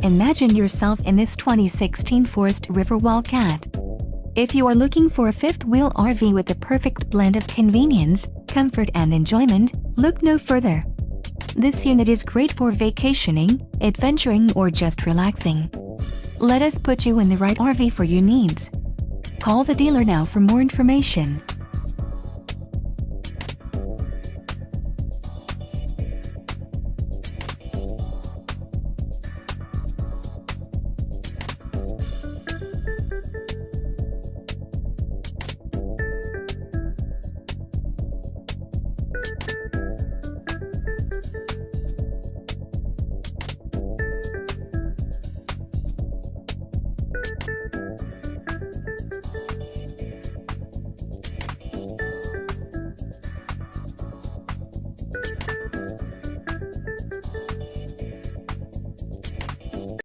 Imagine yourself in this 2016 Forest River WILDCAT. If you are looking for a fifth-wheel RV with the perfect blend of convenience, comfort and enjoyment, look no further. This unit is great for vacationing, adventuring or just relaxing. Let us put you in the right RV for your needs. Call the dealer now for more information.